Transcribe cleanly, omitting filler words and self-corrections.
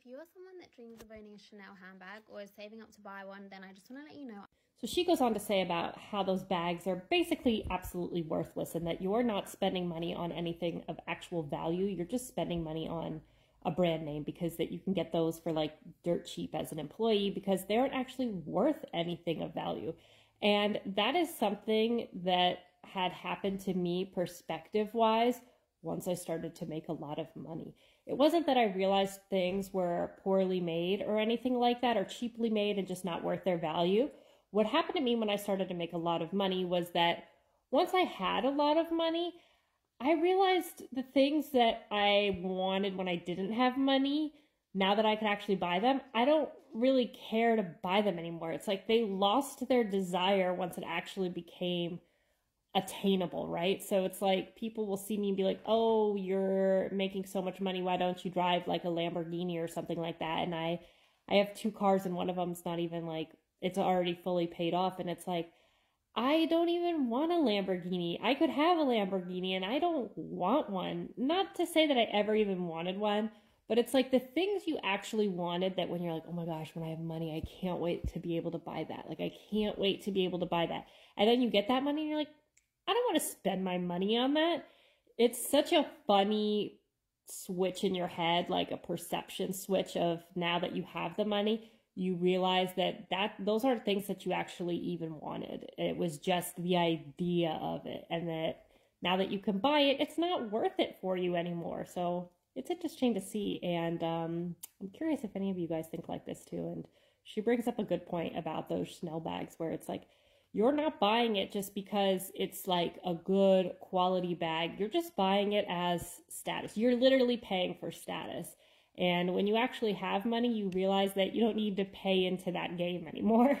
If you are someone that dreams of owning a Chanel handbag or is saving up to buy one, then I just want to let you know. So she goes on to say about how those bags are basically absolutely worthless and that you're not spending money on anything of actual value. You're just spending money on a brand name because that you can get those for like dirt cheap as an employee because they aren't actually worth anything of value. And that is something that had happened to me perspective wise once I started to make a lot of money. It wasn't that I realized things were poorly made or anything like that or cheaply made and just not worth their value. What happened to me when I started to make a lot of money was that once I had a lot of money, I realized the things that I wanted when I didn't have money, now that I could actually buy them, I don't really care to buy them anymore. It's like they lost their desire once it actually became attainable, right? So it's like people will see me and be like, oh, you're making so much money, why don't you drive like a Lamborghini or something like that? And I have two cars and one of them's not even like, it's already fully paid off. And it's like, I don't even want a Lamborghini. I could have a Lamborghini and I don't want one. Not to say that I ever even wanted one, but it's like the things you actually wanted that when you're like, oh my gosh, when I have money, I can't wait to be able to buy that. Like, I can't wait to be able to buy that. And then you get that money and you're like, I don't want to spend my money on that. It's such a funny switch in your head, like a perception switch of now that you have the money, you realize that those aren't things that you actually even wanted. It was just the idea of it. And that now that you can buy it, it's not worth it for you anymore. So it's interesting to see. And I'm curious if any of you guys think like this too. And she brings up a good point about those Chanel bags where it's like, you're not buying it just because it's like a good quality bag. You're just buying it as status. You're literally paying for status. And when you actually have money, you realize that you don't need to pay into that game anymore.